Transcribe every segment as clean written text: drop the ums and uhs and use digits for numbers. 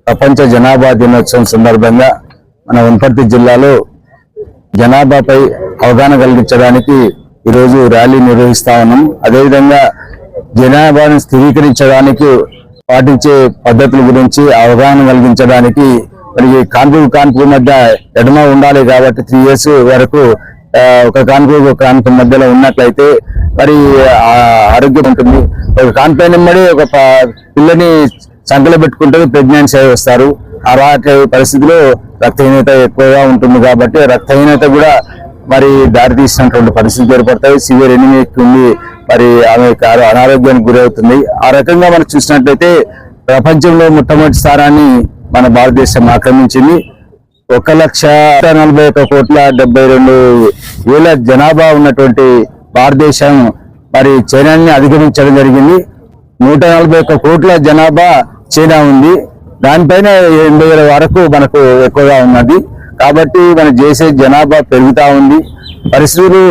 ప్రపంచ జనాభా దినోత్సవం సందర్భంగా మన వనపర్తి జిల్లాలో జనాభాపై అవగాహన కలిగించడానికి ఈరోజు ర్యాలీ నిర్వహిస్తా ఉన్నాం. అదేవిధంగా జనాభాను స్థిరీకరించడానికి పాటించే పద్ధతుల గురించి అవగాహన కలిగించడానికి మరి కాన్పూర్ మధ్య ఎడమ ఉండాలి కాబట్టి 3 years వరకు ఒక కాన్పూర్ మధ్యలో ఉన్నట్లయితే మరి ఆరోగ్యం ఉంటుంది. ఒక కాన్పైనమ్మడి ఒక పిల్లని సంకలో పెట్టుకుంటే ప్రెగ్నెన్సీ అయి వస్తారు. అలాంటి పరిస్థితిలో రక్తహీనత ఎక్కువగా ఉంటుంది కాబట్టి రక్తహీనత కూడా మరి దారితీసినటువంటి పరిస్థితులు ఏర్పడతాయి. సివియర్ ఎనిమిక్ ఉంది, మరి ఆమె అనారోగ్యానికి గురవుతుంది. ఆ రకంగా మనం చూసినట్లయితే ప్రపంచంలో మొట్టమొదటి స్థానాన్ని మన భారతదేశం ఆక్రమించింది. 1,41,72,000 జనాభా ఉన్నటువంటి భారతదేశం మరి చైనాని అధిగమించడం జరిగింది. 141 కోట్ల జనాభా చైనా ఉంది. దానిపైన 80,000 వరకు మనకు ఎక్కువగా ఉన్నది. కాబట్టి మన చేసే జనాభా పెరుగుతా ఉంది, పరిస్థితులు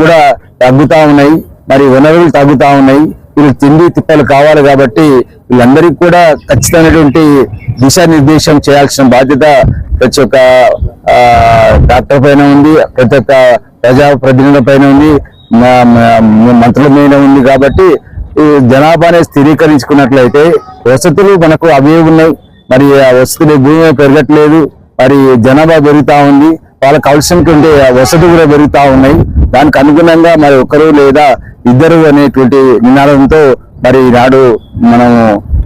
కూడా తగ్గుతా ఉన్నాయి, మరి వనరులు తగ్గుతా ఉన్నాయి. వీళ్ళు తిండి తిప్పలు కావాలి కాబట్టి వీళ్ళందరికీ కూడా ఖచ్చితమైనటువంటి దిశానిర్దేశం చేయాల్సిన బాధ్యత ప్రతి ఒక్క డాక్టర్ పైన ఉంది, ప్రతి ఒక్క ప్రజాప్రతినిధుల పైన ఉంది, మంత్రుల మీద ఉంది. కాబట్టి ఈ జనాభాని స్థిరీకరించుకున్నట్లయితే వసతులు మనకు అవే ఉన్నాయి, మరి ఆ వసతులు భూమి పెరగట్లేదు, మరి జనాభా పెరుగుతా ఉంది, వాళ్ళకి అవసరమైనటువంటి వసతులు కూడా పెరుగుతా ఉన్నాయి. దానికి అనుగుణంగా మరి ఒకరు లేదా ఇద్దరు అనేటువంటి నినాదంతో మరి ఈనాడు మనం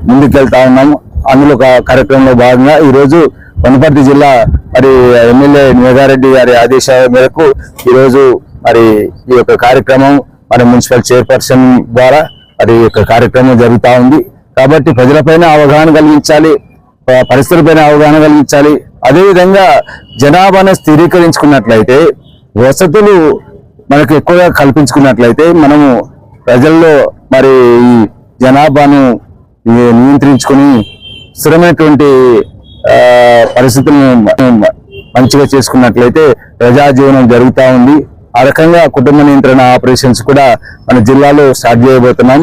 ముందుకెళ్తా ఉన్నాము. అందులో కార్యక్రమంలో భాగంగా ఈరోజు వనపర్తి జిల్లా మరి ఎమ్మెల్యే మేఘారెడ్డి గారి ఆదేశాల మేరకు ఈరోజు మరి ఈ యొక్క కార్యక్రమం మరి మున్సిపల్ చైర్పర్సన్ ద్వారా మరి ఈ యొక్క కార్యక్రమం జరుగుతూ ఉంది. కాబట్టి ప్రజలపైన అవగాహన కలిగించాలి, పరిస్థితులపైన అవగాహన కలిగించాలి. అదేవిధంగా జనాభాను స్థిరీకరించుకున్నట్లయితే వసతులు మనకు ఎక్కువగా కల్పించుకున్నట్లయితే మనము ప్రజల్లో మరి ఈ జనాభాను నియంత్రించుకొని స్థిరమైనటువంటి పరిస్థితులను మంచిగా చేసుకున్నట్లయితే ప్రజాజీవనం జరుగుతూ ఉంది. ఆ రకంగా కుటుంబ నియంత్రణ ఆపరేషన్స్ కూడా మన జిల్లాలో స్టార్ట్ చేయబోతున్నాం.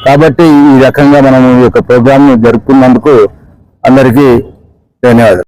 కాబట్టి ఈ రకంగా మనం ఈ యొక్క ప్రోగ్రామ్ జరుపుకున్నందుకు అందరికీ ధన్యవాదాలు.